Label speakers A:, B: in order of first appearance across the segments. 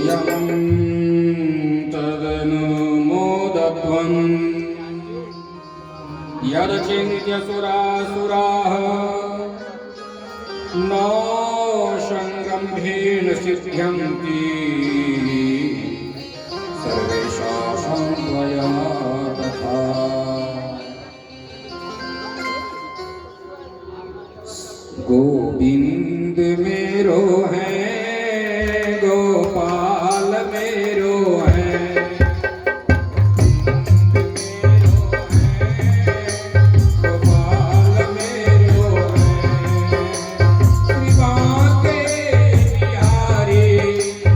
A: यं तदनुमोदध्वन् यदचिन्त्य सुरासुराः न संरम्भेन सिद्ध्यन्ति सर्वेषां त्वया तथा। गोविंद मेरो है, गोपाल मेरो है, गोपाल मेरो है, श्रीबांके बिहारी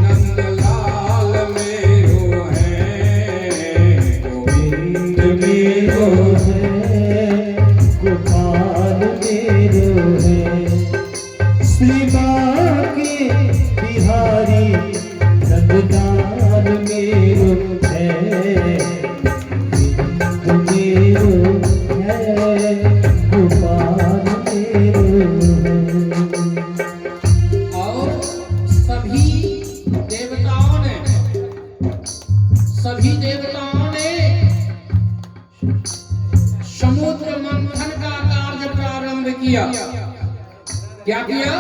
A: नंदलाल मेरो है। गोविंद मेरो है,
B: गोपाल मेरो है, श्रीबांके बिहारी नंदलाल मेरो है। मेरो है, गोपाल मेरो है।
A: और सभी देवताओं ने समुद्र मंथन का कार्य प्रारंभ किया। क्या किया?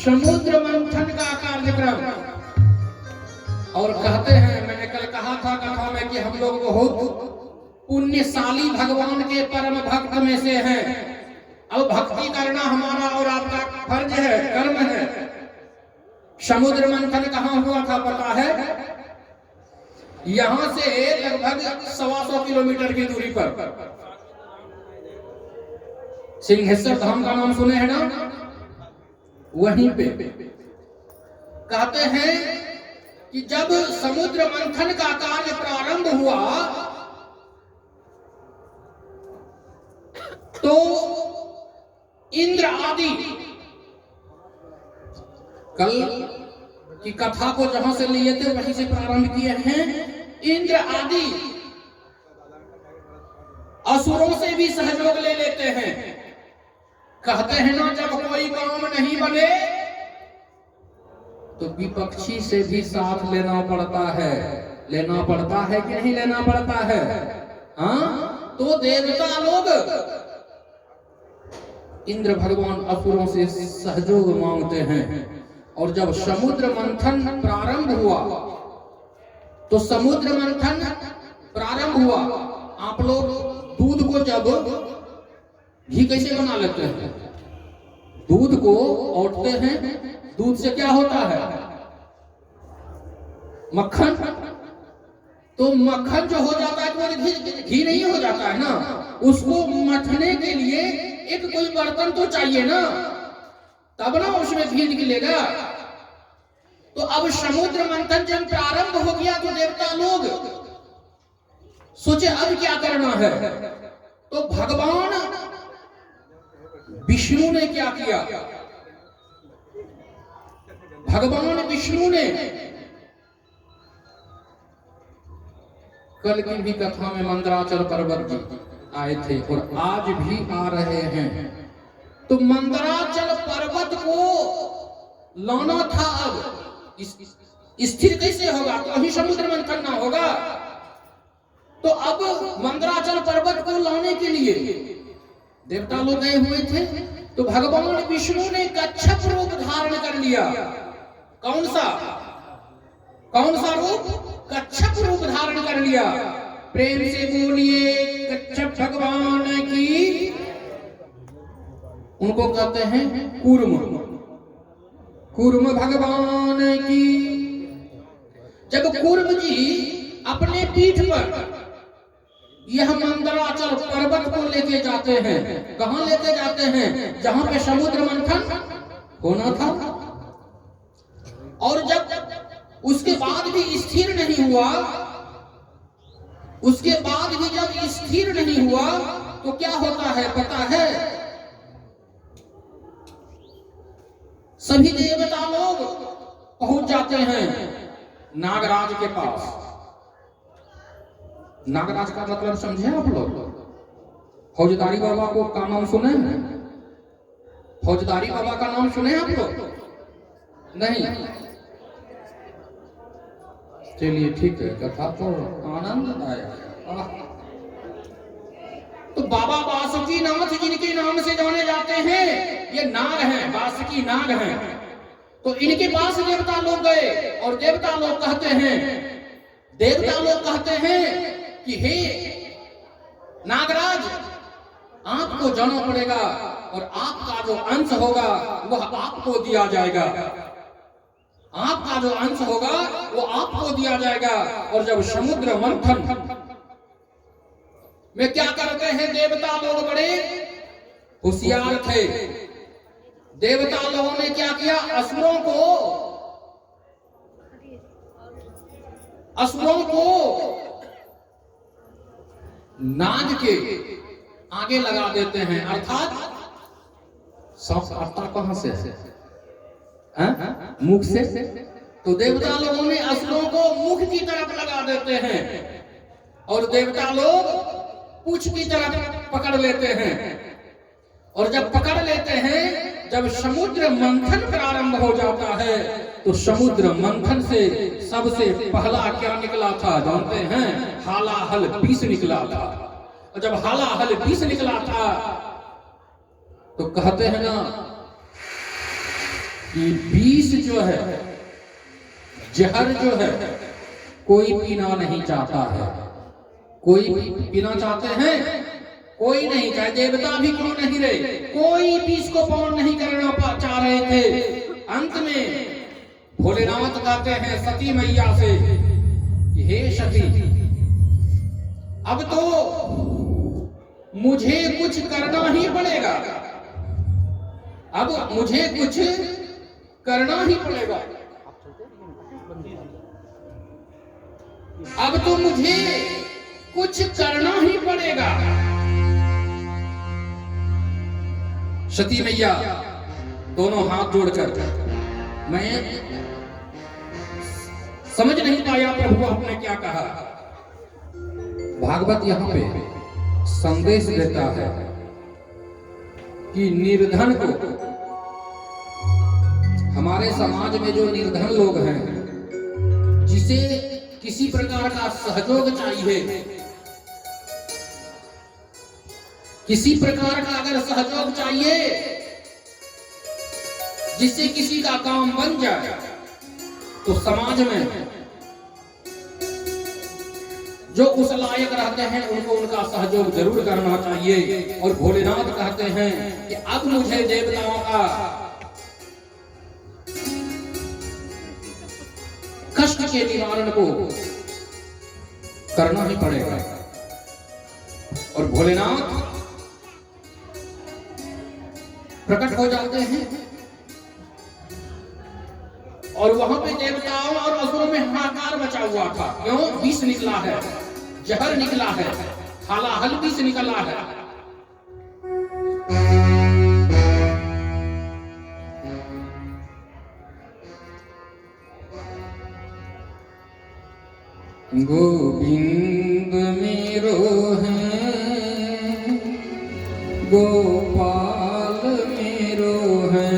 A: समुद्र मंथन का कार्यक्रम। और कहते हैं, मैंने कल कहा था कथा में कि हम लोग बहुत पुण्यशाली भगवान के परम भक्त में से हैं। अब भक्ति करना हमारा और आपका फर्ज है, कर्म है। समुद्र मंथन कहाँ हुआ था पता है? यहां से लगभग 125 किलोमीटर की दूरी पर सिंहेश्वर धाम का नाम सुने हैं ना? वहीं पे कहते हैं कि जब समुद्र मंथन का कार्य प्रारंभ हुआ तो इंद्र आदि, कल की कथा को जहां से लिए थे वहीं से प्रारंभ किए हैं। इंद्र आदि असुरों से भी सहयोग ले लेते हैं। कहते हैं ना, जब कोई काम नहीं बने तो विपक्षी से भी साथ लेना पड़ता है। लेना पड़ता है कि नहीं लेना पड़ता है? हाँ, तो देवता लोग इंद्र भगवान असुरों से सहयोग मांगते हैं। और जब समुद्र मंथन प्रारंभ हुआ तो समुद्र मंथन प्रारंभ हुआ। आप लोग दूध को जब घी कैसे बना लेते हैं? दूध को औटते हैं, दूध से क्या होता है? मक्खन। तो मक्खन जो हो जाता है तो घी नहीं हो जाता है ना। उसको मथने के लिए एक कोई बर्तन तो चाहिए ना, तब ना उसमें घी निकलेगा। तो अब समुद्र मंथन जब प्रारंभ हो गया तो देवता लोग सोचे अब क्या करना है। तो भगवान विष्णु ने क्या किया? भगवान विष्णु ने कल की भी कथा में मंदराचल पर्वत जी आए थे और आज भी आ रहे हैं। तो मंदराचल पर्वत को लाना था। अब स्थिर कैसे होगा? तो अभी समुद्र मंथन ना होगा। तो अब मंदराचल पर्वत को लाने के लिए देवता लोग गए हुए थे। तो भगवान विष्णु ने कच्छप रूप धारण कर लिया। कौन सा रूप? कच्छप रूप धारण कर लिया। प्रेम से बोलिए कच्छप भगवान की। उनको कहते हैं कूर्म भगवान की। जब कूर्म जी अपने पीठ पर यह मंदराचल पर्वत को लेके जाते हैं, कहां लेके जाते हैं? जहां पे समुद्र मंथन होना था। और जब उसके बाद भी स्थिर नहीं हुआ, तो क्या होता है पता है? सभी देवता लोग पहुंच जाते हैं नागराज के पास। नागराज का मतलब समझे आप लोग? फौजदारी बाबा को का नाम सुने हैं? फौजदारी बाबा का नाम सुने आप लोग? नहीं। चलिए ठीक है, कथा तो आनंददायक है। तो बाबा बासुकी नाथ जिनके नाम से जाने जाते हैं, ये नाग हैं, बासुकी नाग हैं। तो इनके पास देवता लोग गए और देवता लोग कहते हैं कि हे नागराज, आपको जाना पड़ेगा और आपका जो अंश होगा वह आपको दिया जाएगा। आपका जो अंश होगा वो आपको दिया जाएगा। और जब समुद्र मंथन में क्या करते हैं, देवता लोग बड़े होशियार थे। देवता लोगों ने क्या किया, असुरों को नाग के आगे लगा देते हैं। अर्थात सांप काटता कहां से है? मुख से। तो देवता लोगों ने असुरों को मुख की तरफ लगा देते हैं और देवता लोग पूंछ की तरफ पकड़ लेते हैं। और जब पकड़ लेते हैं, जब समुद्र मंथन प्रारंभ हो जाता है, तो समुद्र मंथन से सबसे पहला क्या निकला था जानते हैं? हालाहल विष निकला था। और जब हालाहल विष निकला था तो कहते हैं ना कि विष जो है, जहर जो है, कोई पीना नहीं चाहता है। कोई पीना चाहते हैं? कोई नहीं, चाहे देवता भी क्यों नहीं रहे, कोई भी इसको पान नहीं करना चाह रहे थे। अंत में भोलेनाथ कहते हैं सती मैया से, हे सती, अब तो मुझे कुछ करना ही पड़ेगा, अब मुझे कुछ करना ही पड़ेगा, अब तो मुझे कुछ करना ही पड़ेगा। सती मैया दोनों हाथ जोड़कर, मैं समझ नहीं पाया प्रभु आपने क्या कहा। भागवत यहां पे संदेश देता है कि निर्धन को, हमारे समाज में जो निर्धन लोग हैं, जिसे किसी प्रकार का सहयोग चाहिए, किसी प्रकार का अगर सहयोग चाहिए जिससे किसी का काम बन जाए, तो समाज में जो उस लायक रहते हैं उनको उनका सहयोग जरूर करना चाहिए। और भोलेनाथ कहते हैं कि अब मुझे देवताओं का कष्ट के निवारण को करना ही पड़ेगा। और भोलेनाथ प्रकट हो जाते हैं और वहां पे देवताओं और असुरों में हाहाकार मचा हुआ था। क्यों? विष निकला है, जहर निकला है, हालाहल विष निकला है। गोविंद मेरो है, गोपाल मेरो है,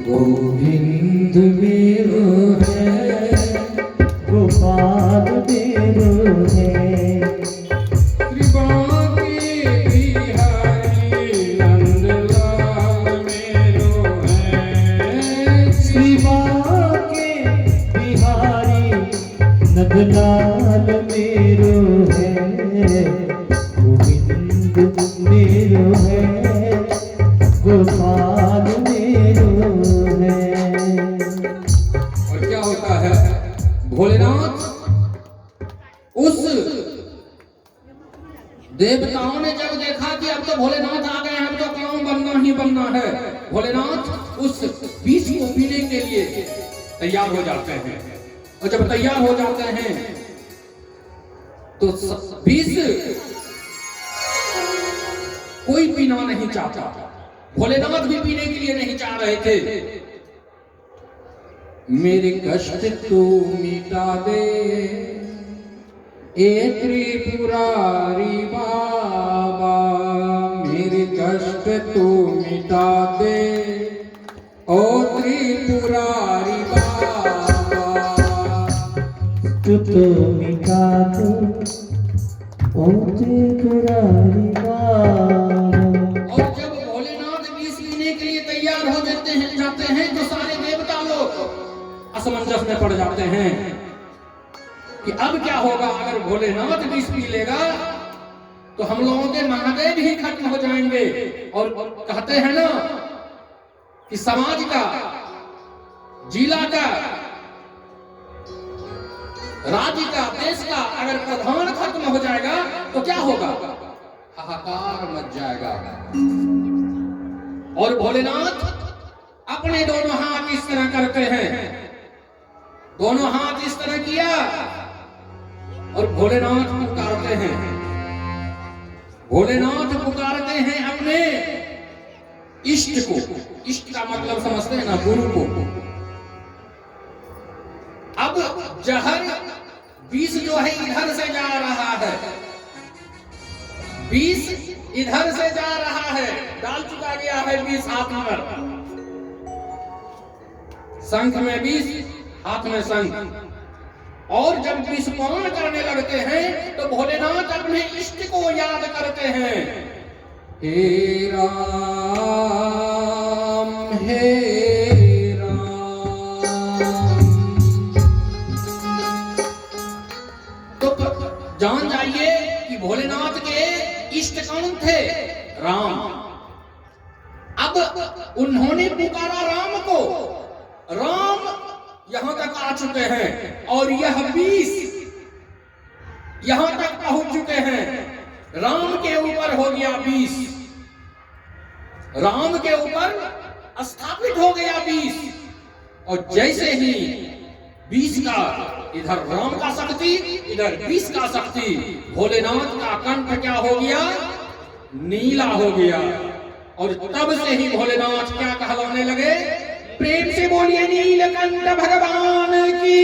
B: गोविंद मेरो है, गोपाल मेरो है,
A: त्रिबाकी बिहारी नंदलाल मेरो है,
B: श्रीबाके बिहारी नंदलाल मेरो है, गोविंद मेरो है, गोपाल मेरो है।
A: और क्या होता है? भोलेनाथ उस देवताओं ने जब देखा कि अब तो भोलेनाथ आ गए हैं, अब तो काम बनना ही बनना है, भोलेनाथ उस विष को पीने के लिए तैयार हो जाते हैं। और जब तैयार हो जाते हैं तो विष कोई पीना नहीं चाहता, भोलेनाथ भी पीने के लिए नहीं चाह रहे थे। मेरे कष्ट तू मिटा दे ए त्रिपुरारी बाबा, मेरे कष्ट तू मिटा दे ओ त्रिपुरारी बाबा।
B: तो मिटा दो ओते पुरारी
A: और जब भोलेनाथ विष पीने के लिए तैयार हो जाते हैं तो सारे देवता लोग असमंजस में पड़ जाते हैं कि अब क्या होगा। अगर भोलेनाथ विष पी लेगा तो हम लोगों के महादेव ही खत्म हो जाएंगे। और कहते हैं ना कि समाज का, जिला का, राज्य का, देश का अगर प्रधान खत्म हो जाएगा तो क्या होगा? हाहाकार मच जाएगा। और भोलेनाथ अपने दोनों हाथ इस तरह करते हैं, दोनों हाथ इस तरह किया और भोलेनाथ पुकारते हैं। भोलेनाथ पुकारते हैं अपने इष्ट को। इष्ट का मतलब समझते हैं ना, गुरु को। अब जहर विष जो है इधर से जा रहा है, विष इधर से जा रहा है, डाल चुका गया है विष हाथ पर, शंख में विष, हाथ में शंख। और जब विषपान करने लगते हैं तो भोलेनाथ अपने इष्ट को याद करते हैं। हे राम हे राम। तो जान जाइए कि भोलेनाथ के इष्ट कौन थे? राम। अब उन्होंने पुकारा राम को, राम यहां तक आ चुके हैं और यह विष यहां तक पहुंच चुके हैं। राम के ऊपर हो गया विष, राम के ऊपर स्थापित हो गया विष। और जैसे ही विष का, इधर राम का शक्ति, इधर विष का शक्ति, भोलेनाथ का कंठ क्या हो गया? नीला हो गया। और तब से ही भोलेनाथ क्या कहलाने लगे? प्रेम से बोलिए नीलकंठ भगवान की।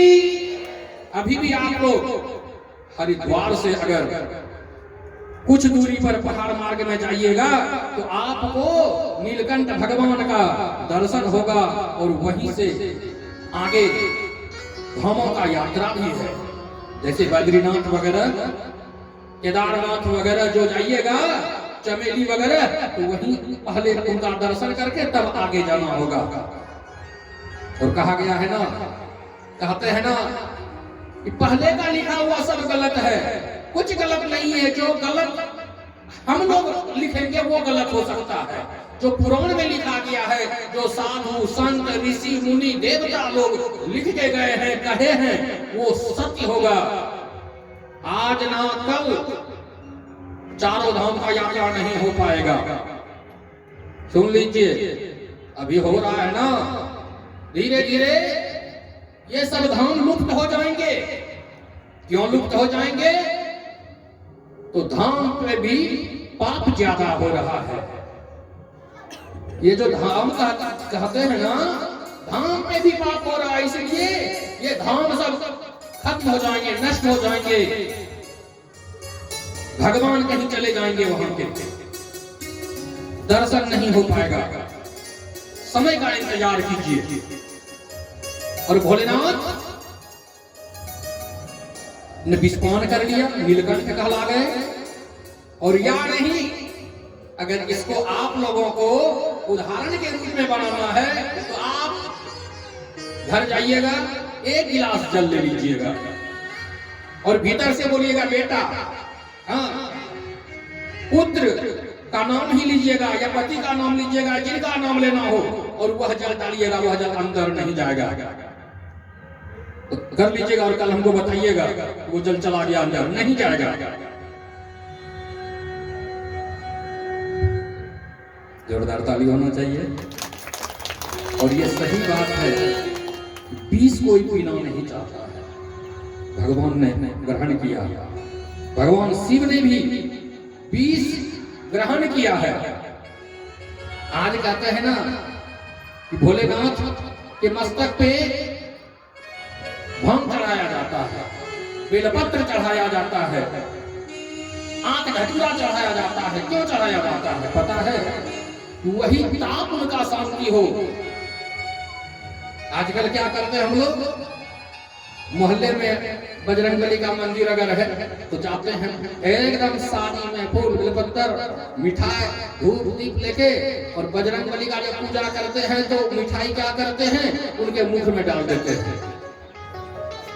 A: अभी भी आप लोग हरिद्वार से अगर कुछ दूरी पर पहाड़ मार्ग में जाइएगा तो आपको नीलकंठ भगवान का दर्शन होगा। और वहीं से आगे धामों का यात्रा भी है, जैसे बद्रीनाथ वगैरह, केदारनाथ वगैरह जो जाइएगा, चमेली वगैरह, तो वहीं पहले उनका दर्शन करके तब आगे जाना होगा। और कहा गया है ना, कहते हैं ना कि पहले का लिखा हुआ सब गलत है, कुछ गलत नहीं है। जो गलत हम लोग लिखेंगे वो गलत हो सकता है। जो पुराण में लिखा गया है, जो साधु संत ऋषि मुनि देवता लोग लिख के गए हैं, कहे हैं, वो सत्य होगा। आज ना कल चारों धाम का यात्रा नहीं हो पाएगा। सुन लीजिए, अभी हो रहा है ना, धीरे धीरे ये सब धाम लुप्त हो जाएंगे। क्यों लुप्त हो जाएंगे? तो धाम पे भी पाप ज्यादा हो रहा है। ये जो धाम का कहते हैं ना, धाम पे भी पाप हो रहा है, इसलिए ये धाम सब खत्म हो जाएंगे, नष्ट हो जाएंगे। भगवान कहीं चले जाएंगे, वहां के दर्शन नहीं हो पाएगा। समय का इंतजार कीजिए। और भोलेनाथ ने विषपान कर लिया, नीलकंठ कहला गए। और या नहीं, अगर इसको आप लोगों को उदाहरण के रूप में बनाना है तो आप घर जाइएगा, एक गिलास जल ले लीजिएगा और भीतर से बोलिएगा, बेटा, हाँ, पुत्र का नाम ही लीजिएगा या पति का नाम लीजिएगा, जिनका नाम लेना हो, और वह जल डालिएगा। वह जल अंदर नहीं जाएगा, तो कर लीजिएगा और कल हमको बताइएगा वो जल चला गया, अंदर नहीं जाएगा। जोरदार ताली होना चाहिए। और ये सही बात है, विष कोई पीना नहीं चाहता है, भगवान ने ग्रहण किया। भगवान शिव ने भी विष ग्रहण किया है। आज कहते हैं ना कि भोलेनाथ के मस्तक पे भांग चढ़ाया जाता है, बेलपत्र चढ़ाया जाता है, आंख धतूरा चढ़ाया जाता है। क्यों चढ़ाया जाता है? पता है, वही ताप उनका शांति हो। आजकल क्या करते हैं हम लोग, मोहल्ले में बजरंगबली का मंदिर अगर है तो जाते हैं, एकदम शादी में फूल बेलपत्र मिठाई धूप दीप लेके, और बजरंगबली का जब पूजा करते हैं तो मिठाई क्या करते हैं, उनके मुख में डाल देते हैं।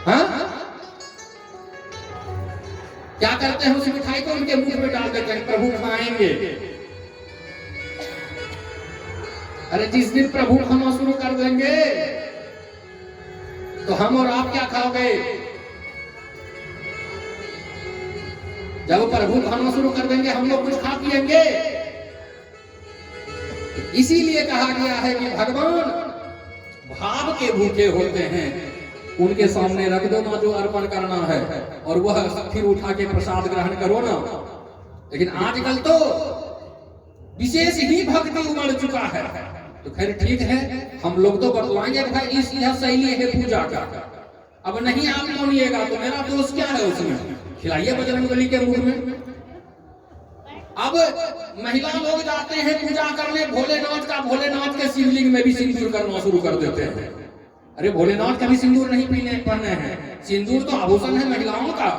A: हाँ, क्या करते हैं, उस मिठाई को उनके मुख में डाल देते हैं, प्रभु खाएंगे। अरे जिस दिन प्रभु खाना शुरू कर देंगे तो हम और आप क्या खाओगे? जब प्रभु खाना शुरू कर देंगे हम लोग कुछ खा पिएंगे। इसीलिए कहा गया है कि भगवान भाव के भूखे होते हैं, उनके सामने रख दो ना जो अर्पण करना है, और वह फिर उठा के प्रसाद ग्रहण करो ना। लेकिन आजकल तो विशेष ही भक्ति उमड़ चुका है। तो खैर ठीक है, हम लोग तो बतलाएंगे भाई इस यह शैली है पूजा का। अब नहीं आप मानिएगा तो मेरा दोस्त क्या है, उसमें खिलाइए बजरंगबली के मुख में। अब महिला लोग जाते हैं पूजा करने भोलेनाथ का, भोलेनाथ के शिवलिंग में भी सिंदूर करना शुरू कर देते हैं। अरे भोलेनाथ का भी सिंदूर नहीं पहने हैं, सिंदूर तो आभूषण है महिलाओं का,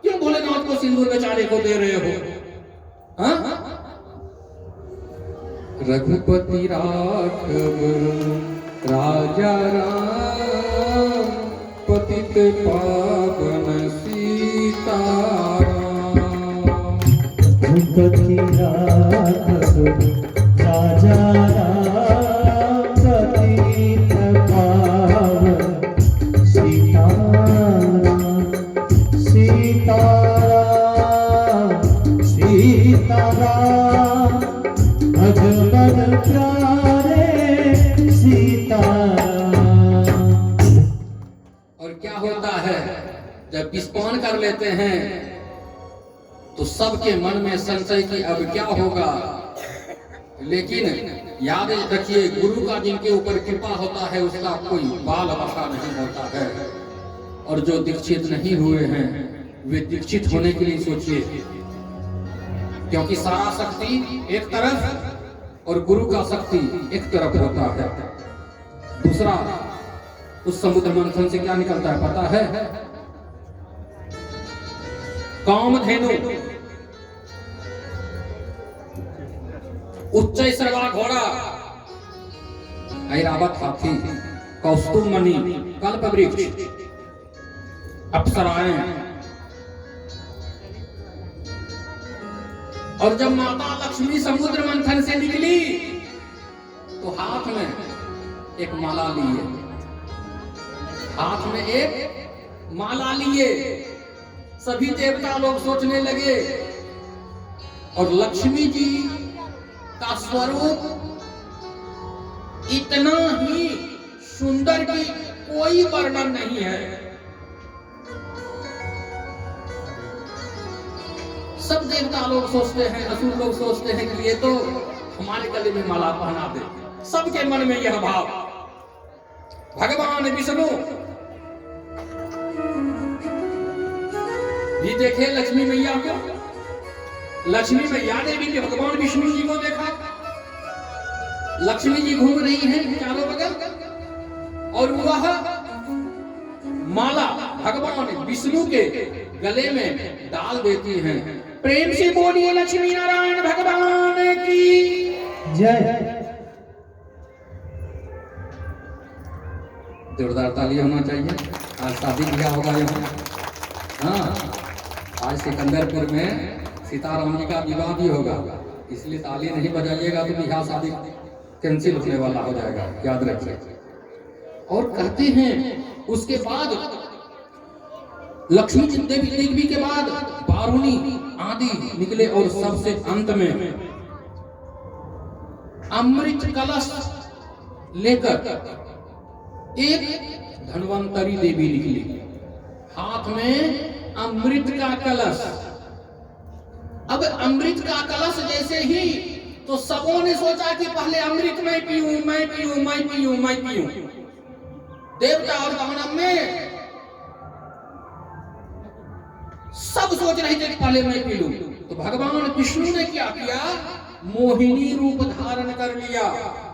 A: क्यों भोलेनाथ को सिंदूर बेचारे को दे रहे हो? हाँ? रघुपति राघव राजा राम पतित पावन सीताराम।
B: रघुपति राघव राजा राम पतित पावन सीताराम। सीताराम सीताराम भगवन प्यारे सीताराम।
A: और क्या होता है, जब विस्पान कर लेते हैं तो सबके मन में संशय कि अब क्या होगा। लेकिन याद रखिए, गुरु का जिनके ऊपर कृपा होता है उसका कोई बाल बसा नहीं होता है। और जो दीक्षित नहीं हुए हैं वे दीक्षित होने के लिए सोचिए, क्योंकि सारा शक्ति एक तरफ और गुरु का शक्ति एक तरफ होता है। दूसरा, उस समुद्र मंथन से क्या निकलता है पता है? कामधेनु, उच्चैःश्रवा घोड़ा, ऐरावत हाथी, कौस्तुभ मणि, कल्पवृक्ष, अप्सराएं। और जब माता लक्ष्मी समुद्र मंथन से निकली तो हाथ में एक माला लिए, हाथ में एक माला लिए। सभी देवता लोग सोचने लगे, और लक्ष्मी जी का स्वरूप इतना ही सुंदर कि कोई वर्णन नहीं है। सब देवता लोग सोचते हैं, असुर लोग सोचते हैं कि ये तो हमारे गले में माला पहना दे। सबके मन में यह भाव। भगवान विष्णु भी देखे लक्ष्मी मैया को, लक्ष्मी मैया ने भी भगवान विष्णु जी को देखा। लक्ष्मी जी घूम रही हैं चारों बगल, और वह माला भगवान विष्णु के गले में डाल देती हैं। प्रेम से बोलिए लक्ष्मी नारायण भगवान की
B: जय।
A: जोरदार ताली होना चाहिए। आज शादी ब्याह होगा यहाँ। हाँ, आज सिकंदरपुर में सीताराम जी का विवाह भी होगा, इसलिए ताली नहीं बजाइएगा तो ब्याह शादी कैंसिल होने वाला हो जाएगा, याद रखिए। और कहते हैं उसके बाद लक्ष्मी देवी के बाद बारूणी आदि निकले, और सबसे अंत में अमृत कलश लेकर एक धन्वंतरी देवी निकली, हाथ में अमृत का कलश। अब अमृत का कलश जैसे ही तो सबों ने सोचा कि पहले अमृत मैं पीऊं, मैं पीऊं, मैं पीऊं, मैं पीऊं। देवता और दानव में सब सोच रहे थे कि पहले मैं पी लूं। तो भगवान विष्णु ने क्या किया, मोहिनी रूप धारण कर लिया।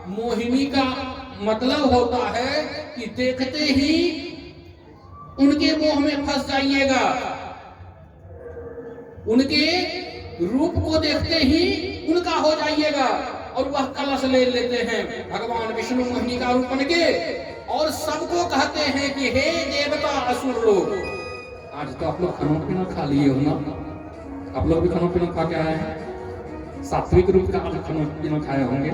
A: मोहिनी का मतलब होता है कि देखते ही उनके मोह में फंस जाइएगा। उनके रूप को देखते ही उनका हो जाइएगा और वह कलश ले लेते हैं। भगवान विष्णु मोहिनी का रूप बन के और सबको कहते हैं कि हे देवता असुर लोग। आज तो आप लोग खाना पीना खा लिए हो ना, आप लोग भी खाना पीना खा के आए हैं, सात्विक रूप का आज खाना पीना खाए होंगे।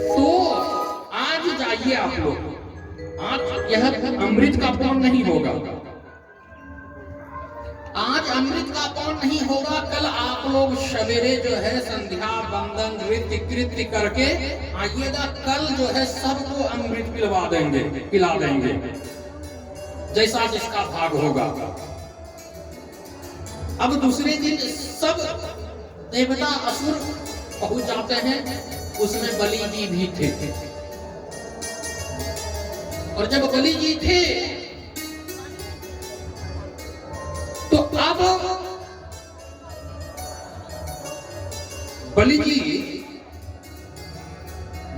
A: तो आज जाइए आप लोग, आज यह अमृत का पान नहीं होगा, आज अमृत का पान नहीं होगा। कल आप लोग सवेरे जो है संध्या बंदन नृत्य कृत्य करके आइएगा। कल जो है सबको अमृत पिला देंगे जैसा जिसका भाग होगा। अब दूसरे दिन सब देवता असुर पहुंच जाते हैं, उसमें बलि जी भी थे। और जब बलि जी थे तो अब बलि जी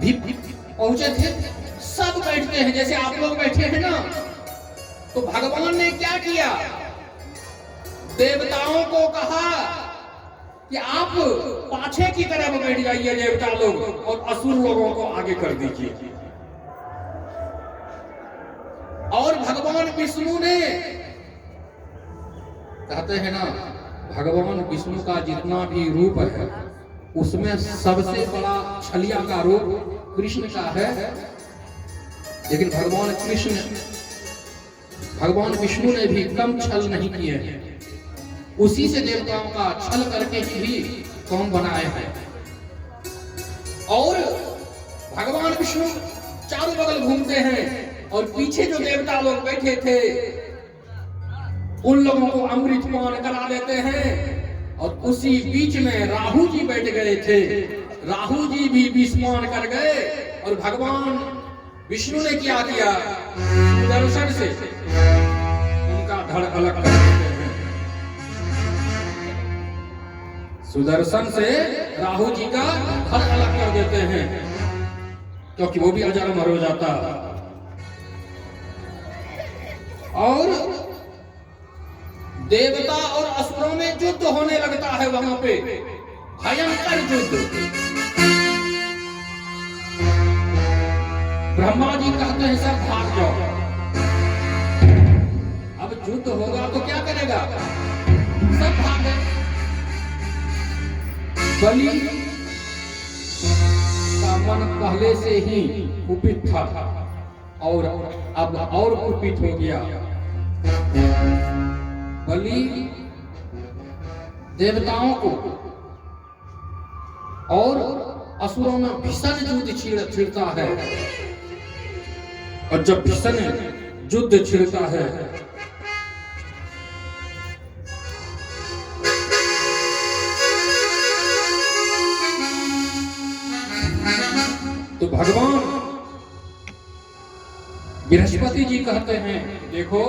A: भी पहुंचे थे। सब बैठते हैं जैसे आप लोग बैठे हैं ना। तो भगवान ने क्या किया, देवताओं को कहा कि आप पाछे की तरफ बैठ जाइए देवता लोग, और असुर लोगों को आगे कर दीजिए। और भगवान विष्णु ने, कहते हैं ना, भगवान विष्णु का जितना भी रूप है उसमें सबसे बड़ा छलिया का रूप कृष्ण का है। लेकिन भगवान विष्णु ने भी कम छल नहीं किए हैं। उसी से देवताओं का छल करके भी कौन बनाए हैं। और भगवान विष्णु चारों बगल घूमते हैं और पीछे जो देवता लोग बैठे थे उन लोगों को अमृत पान करा देते हैं। और उसी बीच में राहु जी बैठ गए थे, राहु जी भी विस्मान कर गए। और भगवान विष्णु ने क्या किया, सुदर्शन से उनका धड़ अलग कर देते हैं। सुदर्शन से राहु जी का धड़ अलग कर देते हैं, क्योंकि वो भी अजर अमर हो जाता। और देवता और असुरों में युद्ध होने लगता है, वहां पे भयंकर युद्ध। ब्रह्मा जी कहते हैं सब भाग जाओ। अब युद्ध होगा तो क्या करेगा, सब भागे। बलि का मन पहले से ही कुपित था और अब और कुपित हो गया। बलि देवताओं को और असुरों में भीषण युद्ध छिड़ता है। और जब भीषण युद्ध छिड़ता है तो भगवान बृहस्पति जी कहते हैं, देखो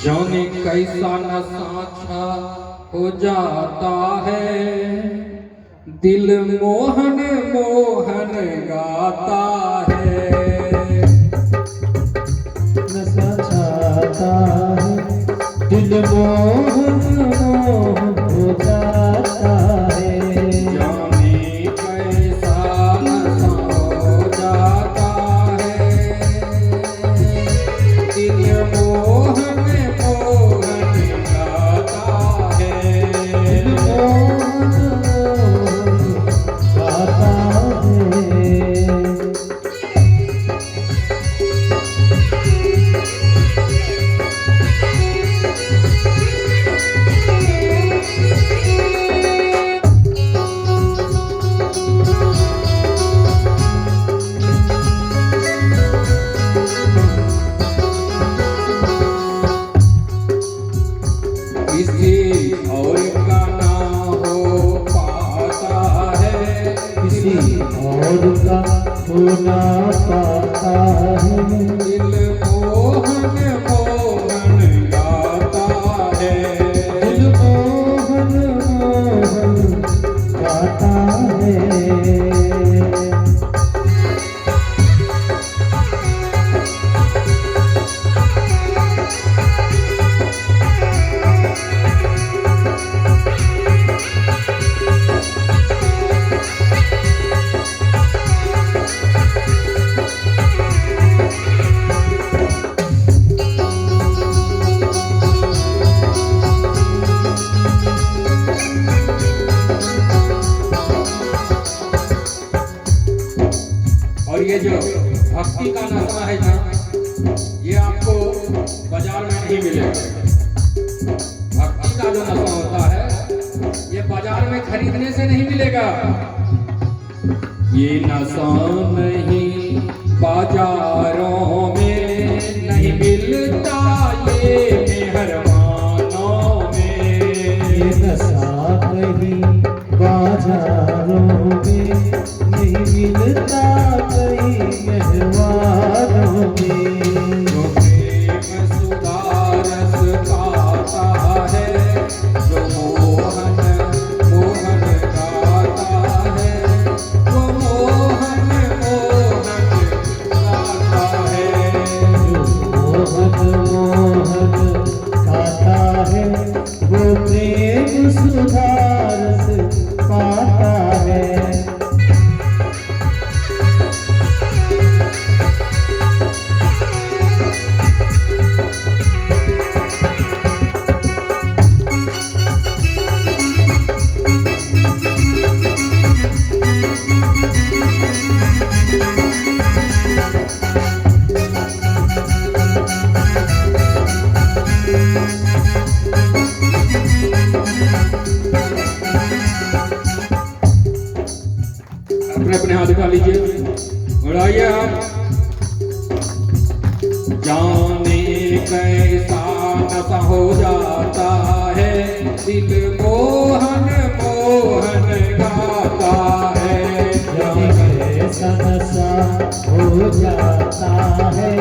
A: जाने कैसा नशा छा हो जाता है, दिल मोहन मोहन गाता है।
B: नशा छाता है, दिल मोहन मोहन हो जाता है।
A: जाने कैसा नशा हो जाता है, दिल मोहन मोहन गाता है।
B: दिल मोहन गाता है।
A: किसी और का ना हो पाता है,
B: किसी और का होना पाता है।
A: दिल मोहन मोहन गाता है।
B: दिल मोहन मोहन गाता है।
A: ये जो भक्ति का नशा है ना, ये आपको बाजार में नहीं मिलेगा। भक्ति का जो नशा होता है ये बाजार में खरीदने से नहीं मिलेगा। ये नशा नहीं बाजारों में नहीं मिलता, ये मेहरबानों में।
B: ये नशा कहीं बाजारों में नहीं मिलता, कहीं मेहमानों में।
A: जो प्रेम सुधा रस गाता है, जो मोहन मोहन गाता है, वो मोहन मोहन गाता है।
B: मोहन मोहन गाता है, वो प्रेम सुधा रस पाता है।
A: अपने अपने हाथ उठा लीजिए, उड़ाइए आप। जाने कैसा नशा हो जाता है, दिल मोहन मोहन गाता है।
B: कैसा नशा हो जाता है,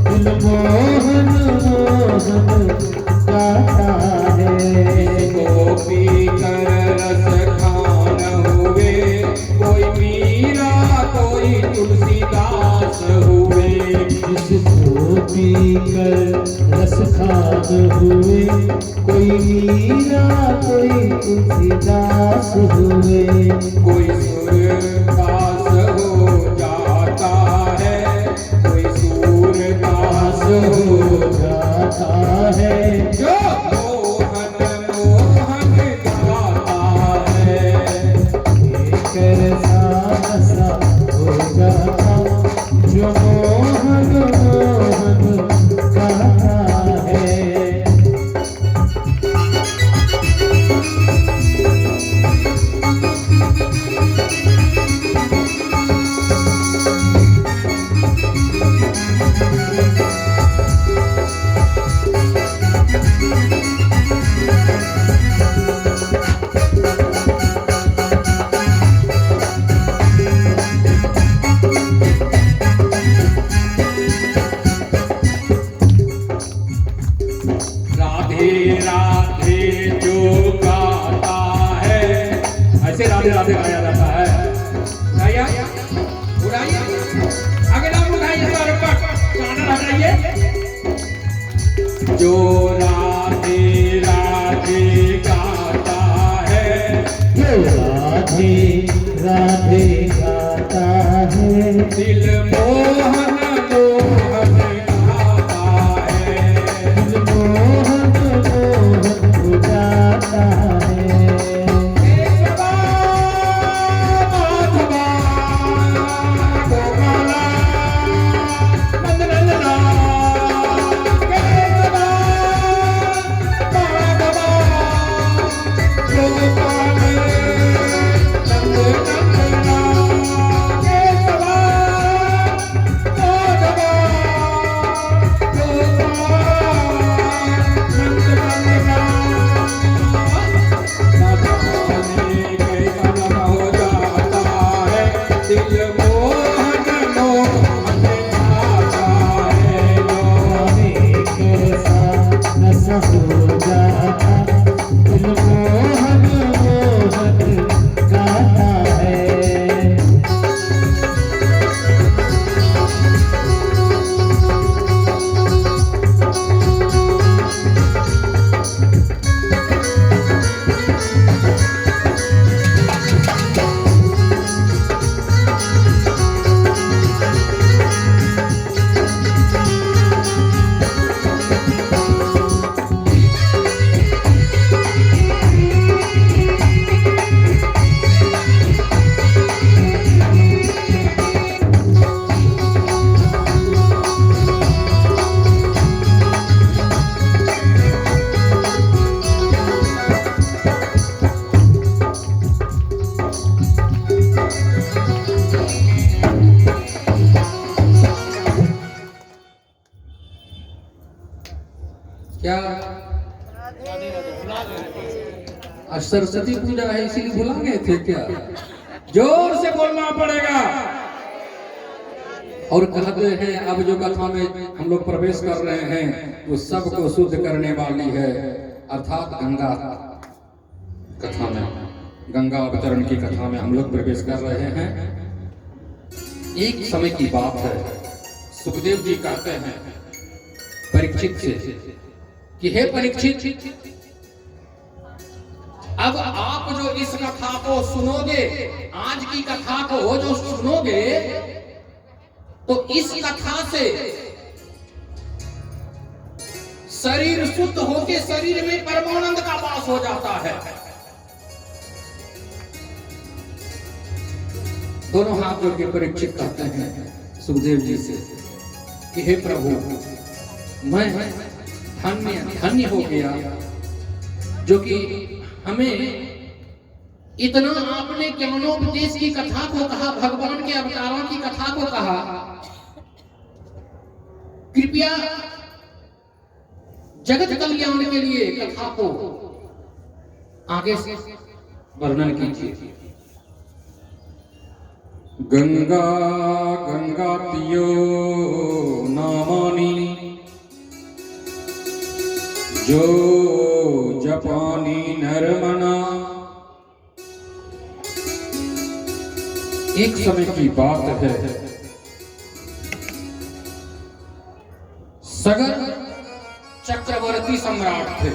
B: दिल मोहन मोहन गाता है।
A: इसको पी कर रस खान हुए, कोई मीरा कोई तुलसीदास हुए।
B: जिसको पीकर रस खान हुए, कोई मीरा कोई तुलसीदास हुए।
A: कोई सूरदास हो जाता है, कोई सूरदास हो
B: जाता है,
A: जो मोहन मोहन गाता है।
B: कैसा नशा हो जाता, जो मोहन मोहन गाता है।
A: राधे राधे जो गाता है, ऐसे राधे राधे गाया जाता है। गाइए, उड़ाइए, आगे नाम उठाइए, सारे पट चादर हटाइए। जो राधे राधे गाता है,
B: जो राधे राधे गाता है,
A: दिल मोहन मोहन गाता है।
B: दिल मोहन मोहन हो जाता है।
A: केशवा माधवा गोपाला नंदनंदना, केशवा माधवा गोपाल नंदनंदना, केशवा माधवा
B: नशा हो जाता, दिल मोहन मोहन गाता है।
A: क्या आज सरस्वती पूजा है इसीलिए भुला गए थे क्या? जोर से बोलना पड़ेगा। और कहते हैं अब जो कथा में हम लोग प्रवेश कर रहे हैं वो सबको शुद्ध करने वाली है, अर्थात गंगा कथा में, गंगा अवतरण की कथा में हम लोग प्रवेश कर रहे हैं। एक समय की बात है, सुखदेव जी कहते हैं परीक्षित से कि हे परीक्षित, अब आप जो इस कथा को सुनोगे, आज की कथा को जो सुनोगे, तो इस कथा से शरीर शुद्ध होके शरीर में परमानंद का वास हो जाता है। दोनों हाथ जोड़ के परीक्षित कहते हैं सुखदेव जी से कि हे प्रभु, मैं धन्य हो गया जो कि हमें इतना आपने ज्ञानोपदेश की कथा को कहा, भगवान के अवतारों की कथा को कहा, कृपया जगत कल्याण के लिए कथा को आगे से वर्णन कीजिए। गंगा गंगा तियो नामानी जो जपानी नरमना। एक समय की बात है, सगर चक्रवर्ती सम्राट थे।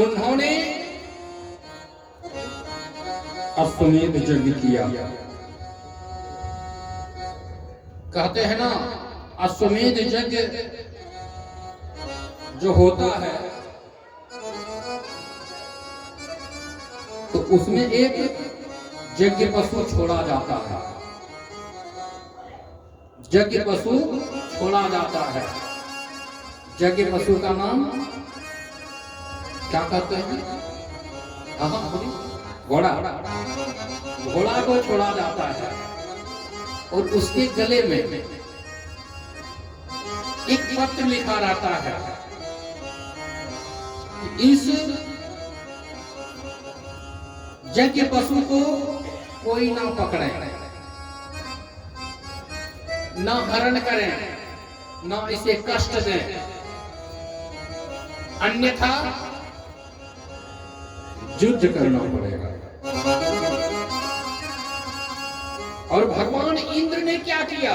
A: उन्होंने अश्वमेध यज्ञ किया। कहते हैं ना, अश्वमेध यज्ञ जो होता है तो उसमें एक यज्ञ पशु छोड़ा जाता है, यज्ञ पशु छोड़ा जाता है। यज्ञ पशु का नाम क्या कहते हैं? घोड़ा। घोड़ा को छोड़ा जाता है और उसके गले में एक पत्र लिखा रहता है, इस यज्ञ पशु को कोई ना पकड़े, ना हरण करें, ना इसे कष्ट दें, अन्यथा युद्ध करना पड़ेगा। और भगवान इंद्र ने क्या किया?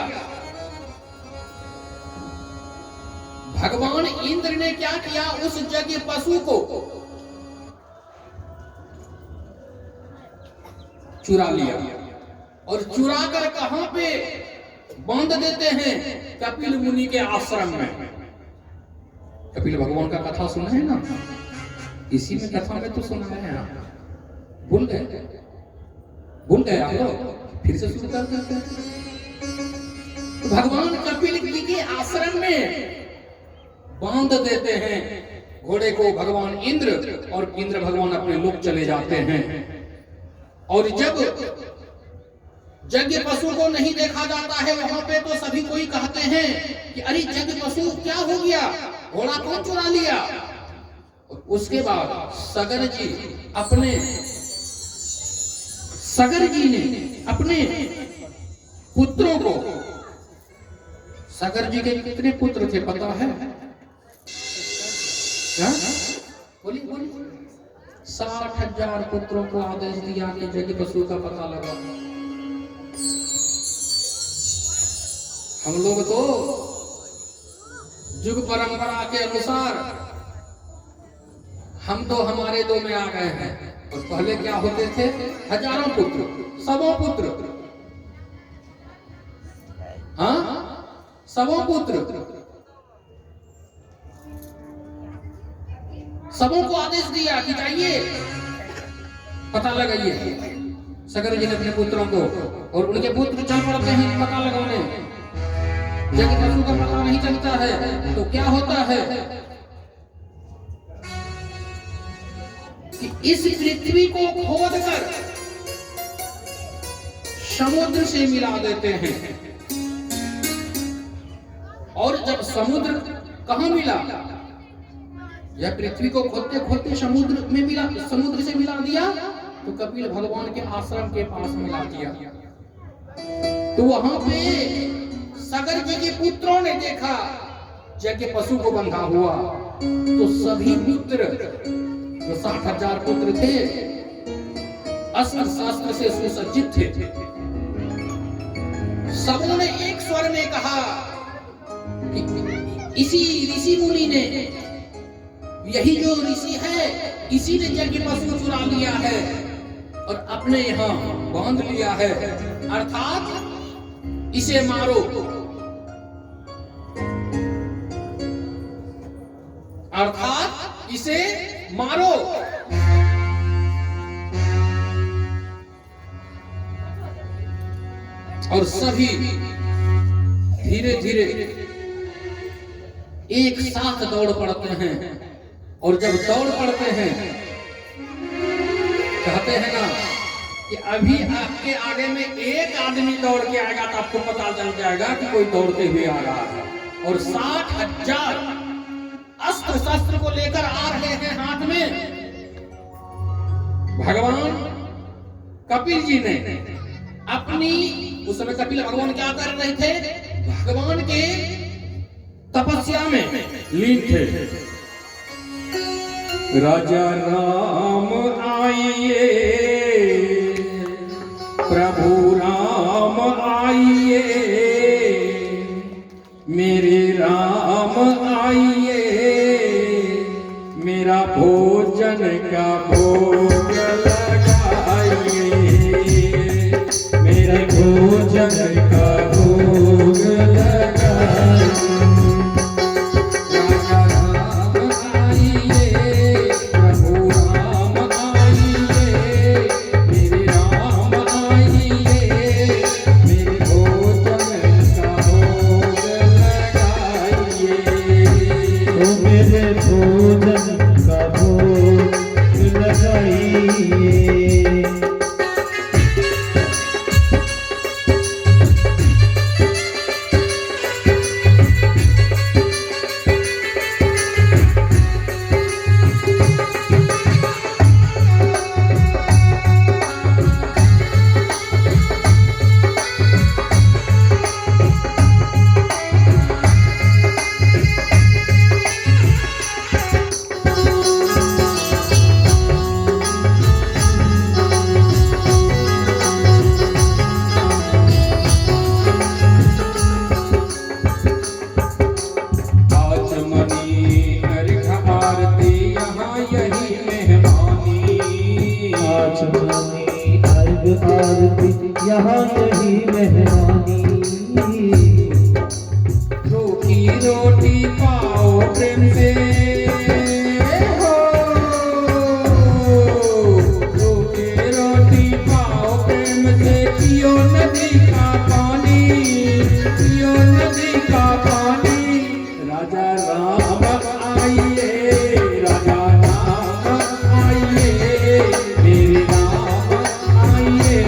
A: भगवान इंद्र ने क्या किया? उस यज्ञ पशु को चुरा लिया और चुरा कर कहां पे बांध देते हैं? कपिल मुनि के आश्रम में। कपिल भगवान का कथा सुना है ना, इसी में कथा में तो सुना है। आप भूल गए आप लोग, फिर से शुरू कर देते हैं। तो भगवान कपिल जी के आश्रम में बांध देते हैं घोड़े को भगवान इंद्र, और इंद्र भगवान अपने लोक चले जाते हैं। और जब यज्ञ पशु को नहीं देखा जाता है वहां पे, तो सभी कोई कहते हैं कि अरे यज्ञ पशु क्या हो गया, घोड़ा कौन चुरा लिया? उसके बाद सगर जी ने अपने पुत्रों को, सगर जी के कितने पुत्र थे पता है? बोलिए 60,000 पुत्रों को आदेश दिया कि यज्ञ पशु का पता लगा। हम लोग तो युग परंपरा के अनुसार हम तो हमारे दो में आ गए हैं, और पहले क्या होते थे? हजारों पुत्र, सबों पुत्र, हाँ सबों पुत्र, सबों को आदेश दिया कि जाइए पता लगाइए। सगर जी ने अपने पुत्रों को, और उनके पुत्र चल पड़ते हैं पता लगाने। यज्ञ पशु का पता नहीं चलता है तो क्या होता है कि इस पृथ्वी को खोदकर समुद्र से मिला देते हैं। और जब समुद्र कहाँ मिला, यह पृथ्वी को खोदते खोदते समुद्र में मिला, समुद्र से मिला दिया तो कपिल भगवान के आश्रम के पास मिला दिया। तो वहां पे सगर जी के पुत्रों ने देखा जैसे पशु को बंधा हुआ, तो सभी पुत्र जो 60,000 पुत्र थे अस्त्र शास्त्र से सुसज्जित थे, सबों ने एक स्वर में कहा कि इसी ऋषि मुनि ने, यही जो ऋषि है इसी ने यज्ञ पशु चुरा लिया है और अपने यहाँ बांध लिया है, अर्थात इसे मारो, अर्थात इसे मारो। और सभी धीरे धीरे एक साथ दौड़ पड़ते हैं, और जब दौड़ पड़ते हैं कहते हैं ना कि अभी आपके आगे में एक आदमी दौड़ के आएगा तो आपको पता चल जाएगा कि कोई दौड़ते हुए आ रहा है, और 60,000 अस्त्र शस्त्र को लेकर आ रहे हैं हाथ में। भगवान कपिल जी ने अपनी, उस समय कपिल भगवान क्या कर रहे थे, भगवान के तपस्या में लीन थे।
C: राजा राम आइए, प्रभु राम आइए, मेरे राम आइए, मेरा भोजन का भोग लगाइए, मेरे भोजन का भोग लगाइए। राजा राम आइए, प्रभु राम आइए, मेरे राम आइए, मेरे भोजन का भोग लगाइए,
B: ओ मेरे भोजन का भोग लगाइए। यहाँ यही मेहमानी,
C: रोटी रोटी पाओ प्रेम से हो, रोटी रोटी पाओ प्रेम से, पियो नदी का पानी, पियो नदी का पानी। राजा राम आइए, राजा राम आइए, मेरे राम आइए,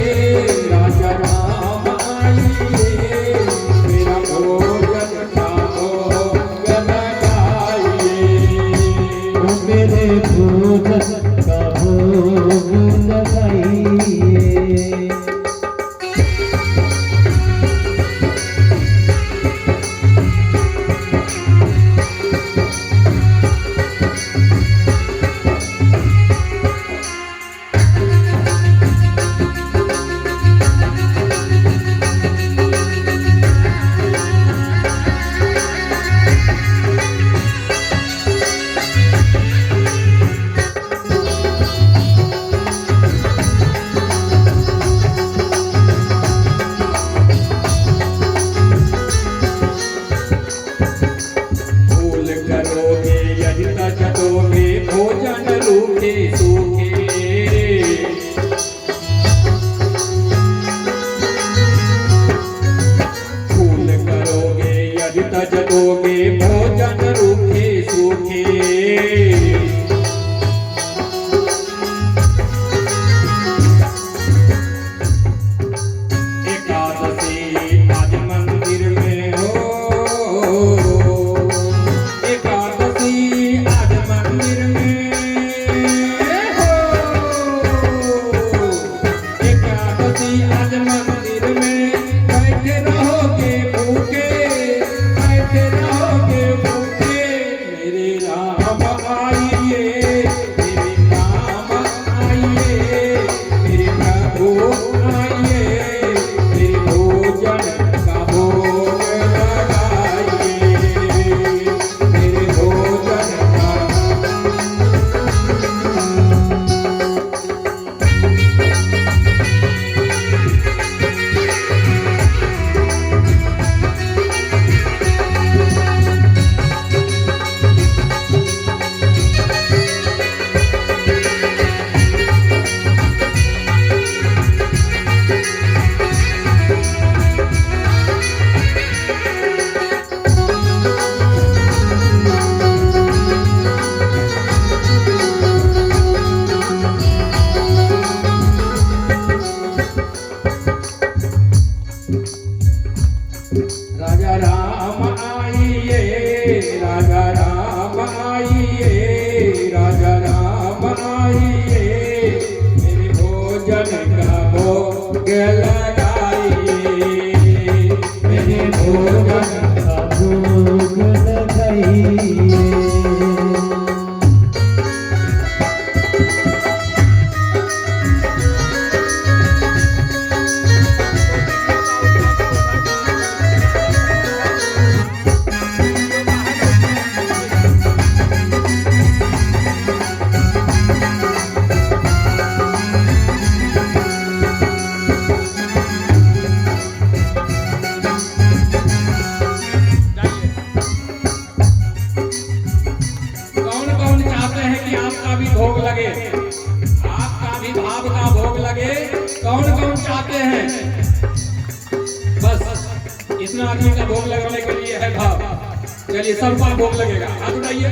C: राजा राम आइए, मेरा भोजन का भोग लगाइए,
B: ओ मेरे भोजन का भोग लगाइए।
C: फूल करोगे यदि तजोगे, भोजन रूखे सूखे, फूल करोगे यदि तजोगे, भोजन रूखे सूखे। एकादशी आज मंदिर में हो, भोजन का भोग लगाइए,
B: मेरे भोजन का भोग लगाइए।
C: कौन कौन चाहते हैं कि आपका भी भोग लगे, आपका भी भाव का भोग लगे? कौन कौन चाहते हैं? बस इतना आदमी का भोग लगाने के लिए है भाव। चलिए सबका भोग लगेगा, हाथ उठाइए।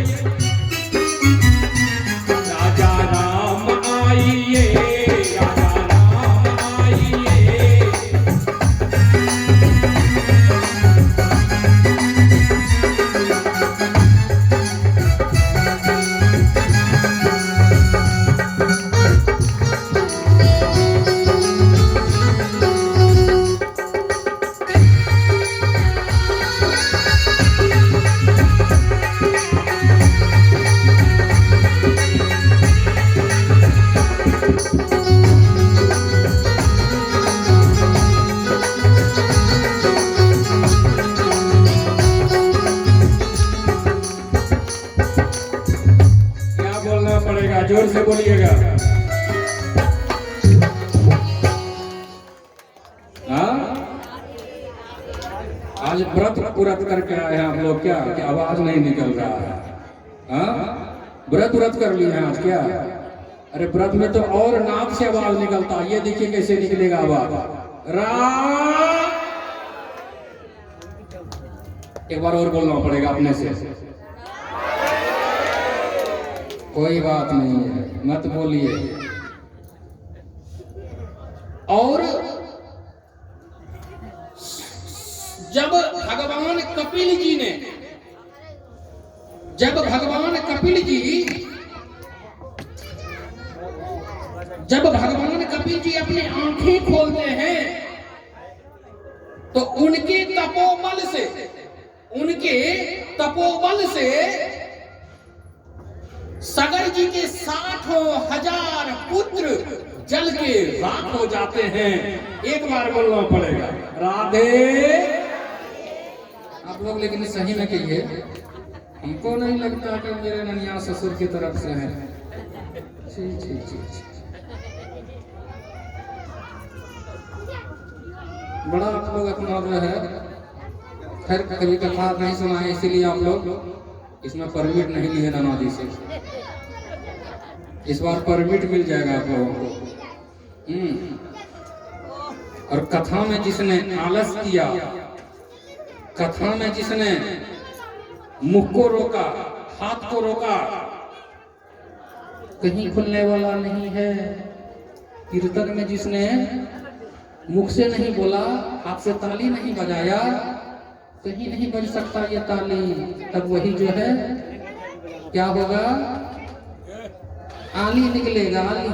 C: राजा राम आइए, राजा राम आइए, पड़ेगा, जोर से बोलिएगा। हाँ? आज व्रत पूरा करके आए हैं आप लोग क्या कि आवाज नहीं निकल रहा है? हाँ? व्रत कर लिए हैं आज क्या? अरे व्रत में तो और नाक से आवाज निकलता है, ये देखिए कैसे निकलेगा आवाज। एक बार और बोलना पड़ेगा अपने से। कोई बात नहीं है, मत बोलिए। और जब भगवान कपिल जी ने, जब भगवान कपिल जी अपनी आंखें खोलते हैं तो उनके तपोबल से सगर जी के 60,000 पुत्र जल के राख हो जाते हैं। एक बार बोलना पड़ेगा, राधे। आप लोग लेकिन सही में कहिए, हमको नहीं लगता कि मेरे ननिया ससुर की तरफ से हैं। बड़ा आप लोग अपना जो है, खैर कभी कथा नहीं सुनाए इसीलिए आप लोग इसमें परमिट नहीं लिए नाना जी से। इस बार परमिट मिल जाएगा आप लोगों को। और कथा में जिसने आलस किया, कथा में जिसने मुख को रोका, हाथ को रोका, कहीं खुलने वाला नहीं है। कीर्तन में जिसने मुख से नहीं बोला, हाथ से ताली नहीं बजाया, कहीं नहीं बज सकता ये ताली। तब वही जो है क्या होगा, आली निकलेगा, आली।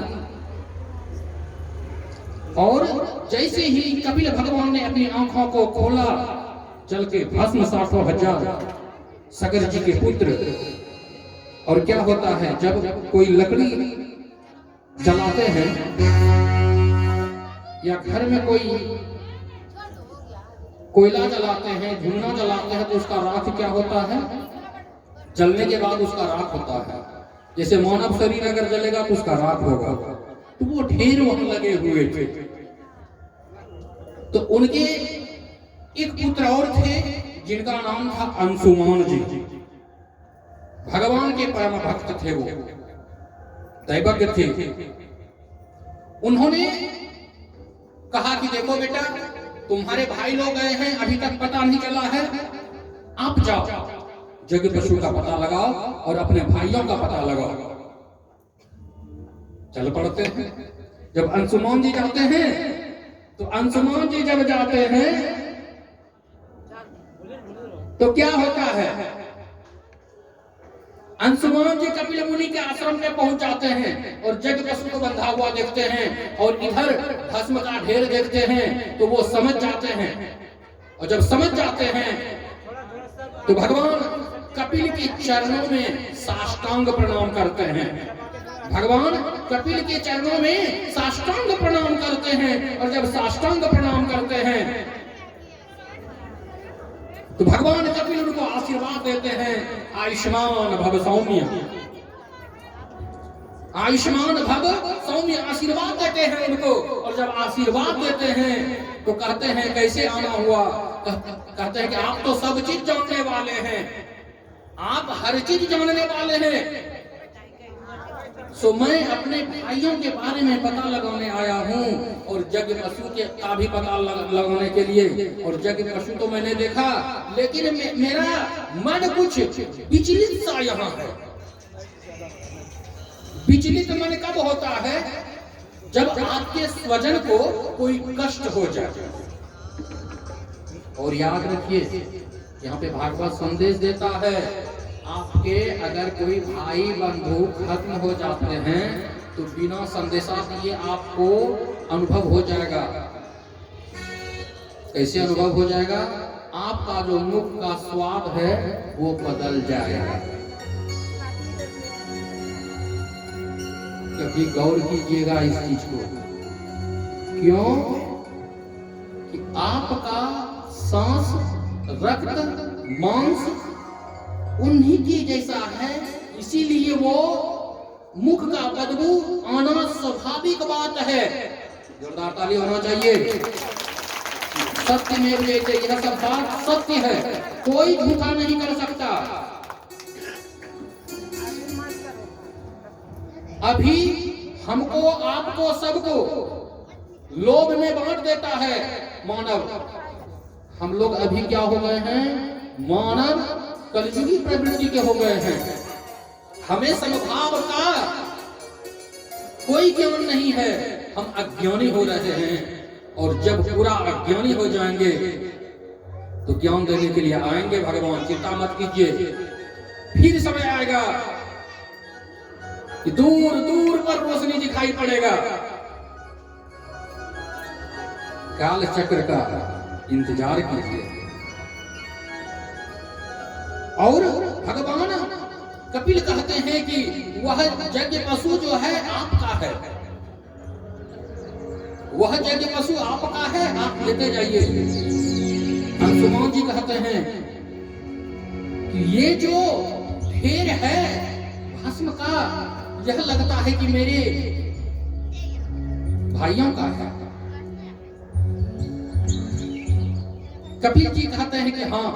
C: और जैसे ही कपिल भगवान ने अपनी आंखों को खोला, चल के भस्म 60,000 सगर जी के पुत्र। और क्या होता है, जब कोई लकड़ी जलाते हैं या घर में कोई कोयला जलाते हैं, धुआं जलाते हैं, तो उसका राख क्या होता है, जलने के बाद उसका राख होता है। जैसे मानव शरीर अगर जलेगा तो उसका राख होगा। तो वो ढेर वहां लगे हुए थे। तो उनके एक पुत्र और थे जिनका नाम था अंशुमान जी। भगवान के परम भक्त थे, वो दैवज्ञ थे। उन्होंने कहा कि देखो बेटा, तुम्हारे भाई लोग गए हैं, अभी तक पता नहीं चला है, आप जाओ जग पशु का पता लगाओ और अपने भाइयों का पता लगाओ। चल पड़ते हैं। जब अंशुमान जी जाते हैं तो अंशुमान जी जब जाते हैं तो क्या होता है, अंशुमान जी कपिल मुनि के आश्रम में पहुंच जाते हैं और जग पशु को बंधा हुआ देखते हैं और इधर भस्म का ढेर देखते हैं तो वो समझ जाते हैं। और जब समझ जाते हैं तो भगवान कपिल के चरणों में साष्टांग प्रणाम करते हैं। भगवान कपिल के चरणों में साष्टांग प्रणाम करते हैं और जब साष्टांग प्रणाम करते हैं तो भगवान कपिल उनको आशीर्वाद देते हैं, आयुष्मान भव सौम्य, आयुष्मान भव सौम्य आशीर्वाद देते हैं उनको। और जब आशीर्वाद देते हैं तो कहते हैं कैसे आना हुआ, कहते हैं कि आप तो सब चीज जानने वाले हैं, आप हर चीज जानने वाले हैं, सो मैं अपने भाइयों के बारे में पता लगाने आया हूँ और जग पशु के का भी पता लगाने के लिए। और जग पशु तो मैंने देखा लेकिन मेरा मन कुछ विचलित सा यहाँ है। विचलित मन कब होता है? जब आपके स्वजन को कोई कष्ट हो जाए।
A: और याद रखिए यहाँ पे भागवत संदेश देता है, आपके अगर कोई भाई बंधु खत्म हो जाते हैं तो बिना संदेशा दिए आपको अनुभव हो जाएगा। कैसे अनुभव हो जाएगा? आपका जो मुख का स्वाद है वो बदल जाएगा। कभी गौर कीजिएगा इस चीज को। क्यों? कि आपका सांस, रक्त, मांस उन्हीं की जैसा है, इसीलिए वो मुख का बदबू आना स्वाभाविक बात है। जोरदार ताली होना चाहिए। सत्य में यह सब बात सत्य है, कोई झूठा नहीं कर सकता। अभी हमको, आपको, सबको लोभ में बांट देता है मानव। हम लोग अभी क्या हो गए हैं? मानव कलयुगी प्रवृत्ति के हो गए हैं। हमें समभाव का कोई ज्ञान नहीं है, हम अज्ञानी हो रहे हैं। और जब पूरा अज्ञानी हो जाएंगे तो ज्ञान देने के लिए आएंगे भगवान। चिंता मत कीजिए, फिर समय आएगा कि दूर दूर पर रोशनी दिखाई पड़ेगा। काल चक्र का इंतजार कीजिए। और भगवान कपिल कहते हैं कि वह यज्ञ पशु जो है आपका है, वह यज्ञ पशु आपका है, आप लेते जाइए। अंशुमान जी कहते हैं कि ये जो ढेर है भस्म का, यह लगता है कि मेरे भाइयों का है। कपिल जी कहते हैं कि हाँ।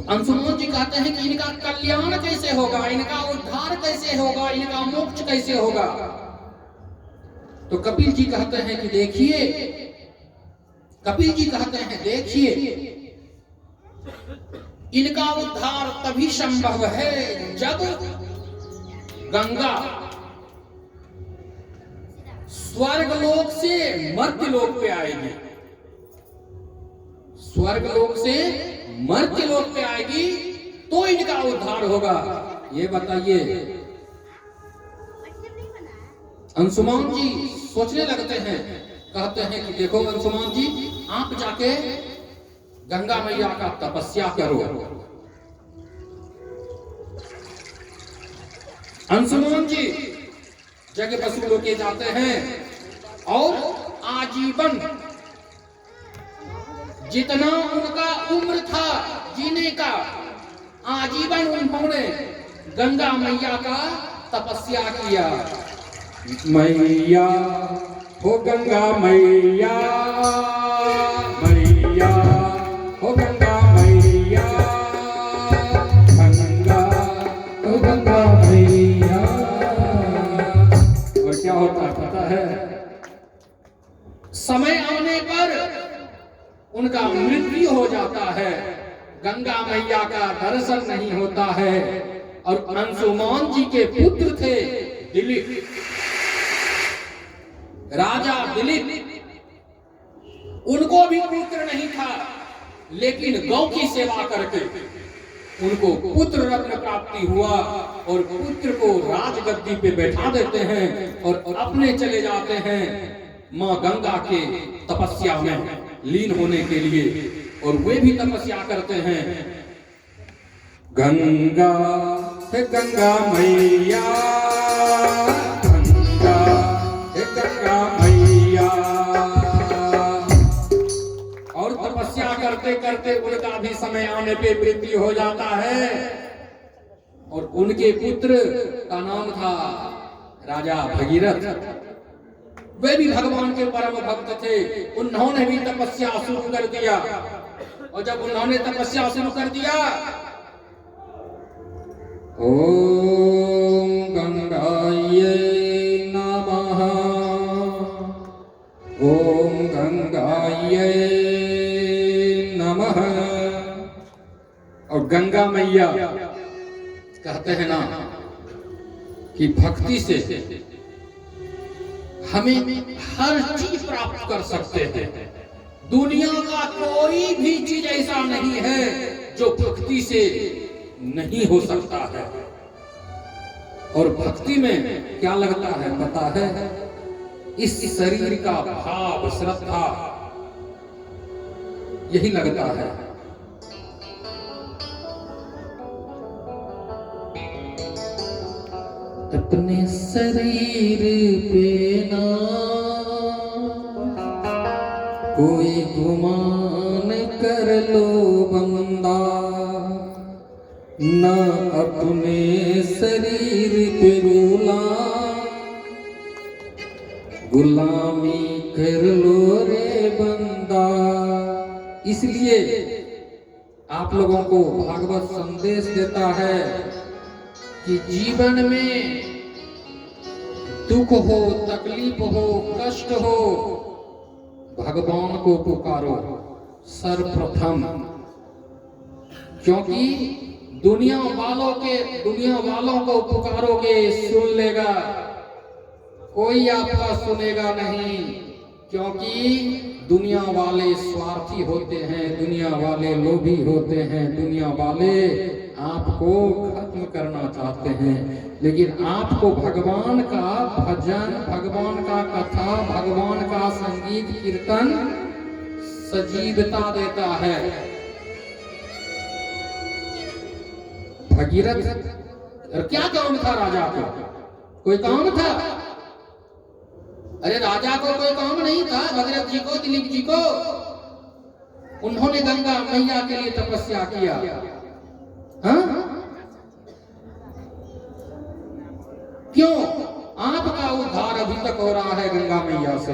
A: अंशुमान जी कहते हैं कि इनका कल्याण कैसे होगा, इनका उद्धार कैसे होगा, इनका मोक्ष कैसे होगा। तो कपिल जी कहते हैं कि देखिए, कपिल जी कहते हैं देखिए, इनका उद्धार तभी संभव है जब गंगा स्वर्गलोक से मर्त्यलोक पे आएगी। स्वर्गलोक से मर्त्यलोक पे आएगी तो इनका उद्धार होगा। ये बताइए। अंशुमान जी सोचने लगते हैं, कहते हैं कि देखो अंशुमान जी, आप जाके गंगा मैया का तपस्या करो। अंशुमान जी जग पशु लोग के जाते हैं और आजीवन जितना उनका उम्र था जीने का, आजीवन उन्होंने गंगा मैया का तपस्या किया।
B: मैया हो गंगा मैया, मैया हो गंगा मैया, गंगा हो गंगा मैया। और क्या होता है पता है?
C: समय आने पर उनका मृत्यु हो जाता है, गंगा मैया का दर्शन नहीं होता है। और अंशुमान जी के पुत्र थे दिलीप, राजा दिलीप, उनको भी पुत्र नहीं था, लेकिन गौ की सेवा करके उनको पुत्र रत्न प्राप्ति हुआ और पुत्र को राजगद्दी पे बैठा देते हैं और अपने चले जाते हैं माँ गंगा के तपस्या में लीन होने के लिए, और वे भी तपस्या करते हैं।
B: गंगा है गंगा मैया, गंगा है गंगा मैया।
C: और तपस्या करते करते उनका भी समय आने पे मृत्यु हो जाता है, और उनके पुत्र का नाम था राजा भगीरथ। वे भी भगवान के परम भक्त थे। उन्होंने भी तपस्या शुरू कर दिया, और जब उन्होंने तपस्या शुरू कर दिया,
B: ओम गंगायै नमः, ओम गंगायै नमः।
C: और गंगा मैया कहते हैं ना कि भक्ति से हमें हर चीज प्राप्त कर सकते हैं। दुनिया का कोई भी चीज ऐसा नहीं है जो भक्ति से नहीं हो सकता है। और भक्ति में क्या लगता है पता है? इस शरीर का भाव, श्रद्धा, यही लगता है। अपने शरीर पे ना कोई गुमान कर लो बंदा,
B: न अपने शरीर पे गुलामी कर लो रे बंदा।
C: इसलिए आप लोगों को भागवत संदेश देता है कि जीवन में दुख हो, तकलीफ हो, कष्ट हो, भगवान को पुकारो सर्वप्रथम, क्योंकि दुनिया वालों को पुकारोगे सुन लेगा, कोई आपका सुनेगा नहीं, क्योंकि दुनिया वाले स्वार्थी होते हैं, दुनिया वाले लोभी होते हैं, दुनिया वाले आपको खत्म करना चाहते हैं। लेकिन आपको भगवान का भजन, भगवान का कथा, भगवान का संगीत कीर्तन सजीवता देता है। भगीरथ क्या काम था राजा को? कोई काम था? अरे राजा को कोई काम नहीं था। भगीरथ जी को, दिलीप जी को, उन्होंने गंगा मैया के लिए तपस्या किया। हाँ? क्यों? आपका उद्धार अभी तक हो रहा है गंगा मैया से।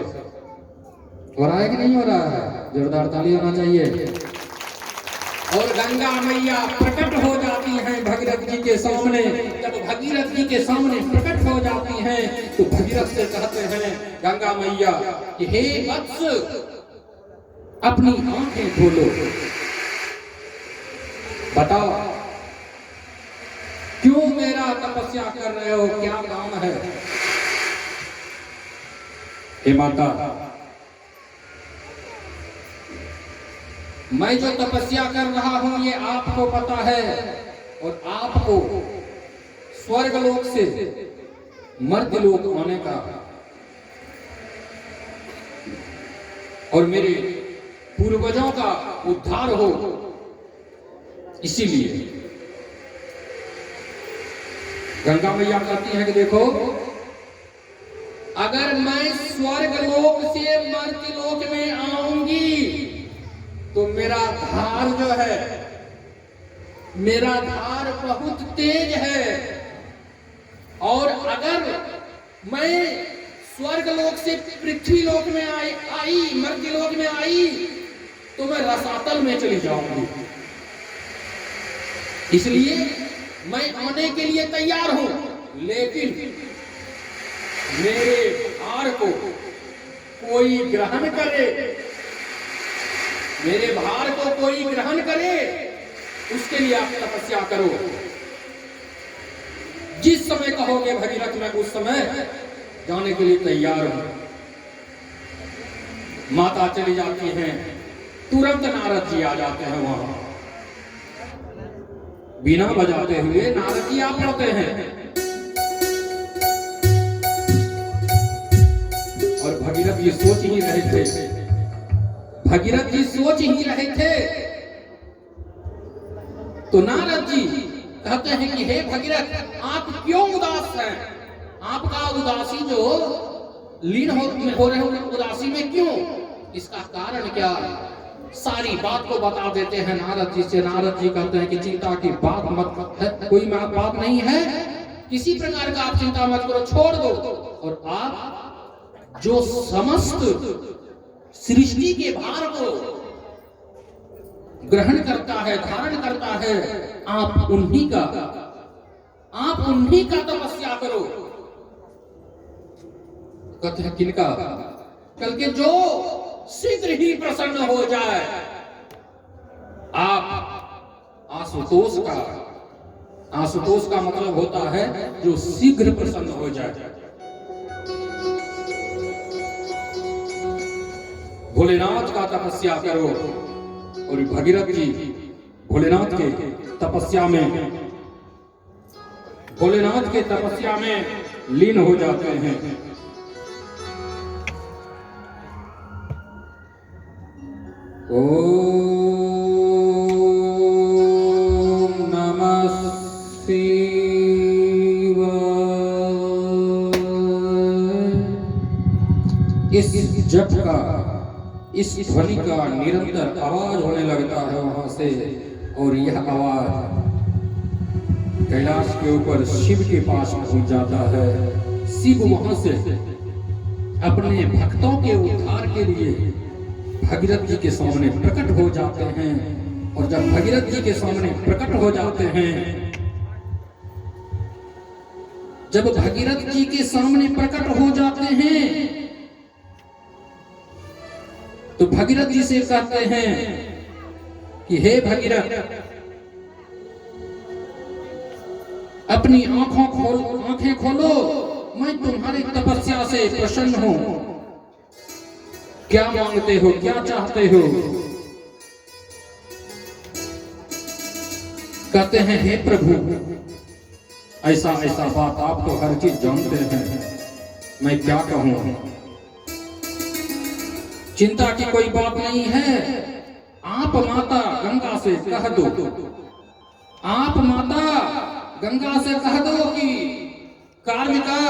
C: हो रहा है कि नहीं हो रहा है? जोरदार ताली होना चाहिए। और गंगा मैया प्रकट हो जाती हैं भगीरथ जी के सामने। जब भगीरथ जी के सामने प्रकट हो जाती हैं तो भगीरथ से कहते हैं गंगा मैया कि हे वत्स, अपनी आंखें खोलो, बताओ क्यों मेरा तपस्या कर रहे हो, क्या काम है?
B: हे माता,
C: मैं जो तपस्या कर रहा हूं ये आपको पता है, और आपको स्वर्ग लोक से मर्त्य लोक आने का और मेरे पूर्वजों का उद्धार हो, इसीलिए गंगा मैया कहती है कि देखो, अगर मैं स्वर्ग लोक से मर्त्य लोक में आऊंगी तो मेरा धार जो है, मेरा धार बहुत तेज है, और अगर मैं स्वर्ग लोक से पृथ्वी लोक में आई मर्त्य लोक में आई तो मैं रसातल में चली जाऊंगी। इसलिए मैं आने के लिए तैयार हूं, लेकिन मेरे भार को कोई ग्रहण करे, मेरे भार को कोई ग्रहण करे, उसके लिए आप तपस्या करो। जिस समय कहोगे भगीरथ, मैं उस समय जाने के लिए तैयार हूं। माता चली जाती हैं, तुरंत नारद जी आ जाते हैं वहां। बीना बजाते हुए नारदिया पढ़ते हैं। और भगीरथ जी सोच ही रहे थे, भगीरथ जी सोच ही रहे थे, तो नारद जी कहते हैं कि हे भगीरथ, आप क्यों उदास हैं? आपका उदासी जो लीन हो रहे हो उदासी में क्यों? इसका कारण क्या? सारी बात को बता देते हैं नारद जी से। नारद जी कहते हैं कि चिंता की बात मत है, कोई बात नहीं है, किसी प्रकार का आप चिंता मत करो, छोड़ दो। और आप जो समस्त सृष्टि के भार को ग्रहण करता है, धारण करता है, आप उन्हीं का तपस्या करो। कहते हैं किनका? कल के जो शीघ्र ही प्रसन्न हो जाए। आप आशुतोष का मतलब होता है जो शीघ्र प्रसन्न हो जाए। भोलेनाथ का तपस्या करो। और भगीरथ जी भोलेनाथ के तपस्या में लीन हो जाते हैं।
B: ओम नमः शिवाय। इस जप का, इस ध्वनि का निरंतर आवाज होने लगता है वहां से। और यह आवाज कैलाश के ऊपर शिव के पास पहुंच जाता है। शिव वहां से अपने भक्तों के उद्धार के लिए भगीरथ जी के सामने प्रकट हो जाते हैं। और जब भगीरथ जी के सामने प्रकट हो जाते हैं,
C: जब भगीरथ जी के सामने प्रकट हो जाते हैं, तो भगीरथ जी से कहते हैं कि हे भगीरथ, अपनी आंखें खोलो, मैं तुम्हारी तपस्या से प्रसन्न हूं। क्या मांगते हो, क्या चाहते हो? कहते हैं हे प्रभु, ऐसा बात, आप तो हर चीज जानते हैं, मैं क्या कहूं? चिंता की कोई बात नहीं है। आप माता गंगा से कह दो, आप माता गंगा से कह दो कि कार्य का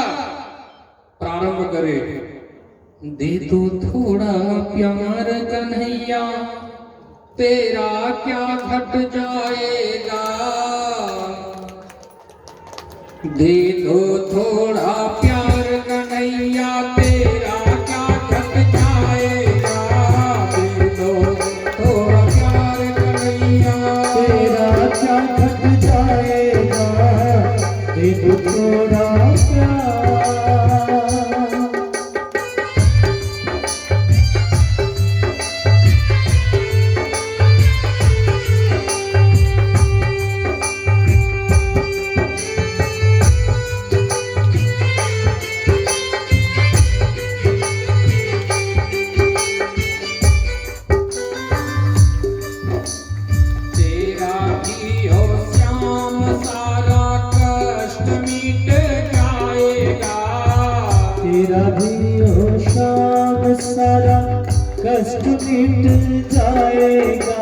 C: प्रारंभ करे।
B: दे दो थोड़ा प्यार कन्हैया, तेरा क्या घट जाएगा। दे दो थोड़ा प्यार कन्हैया, तेरा क्या घट जाएगा। दे दो थोड़ा प्यार कन्हैया,
D: तेरा क्या घट जाएगा। दे दो थोड़ा प्यार। तेरा भी हो श्याम, सारा कष्ट मिट जाएगा।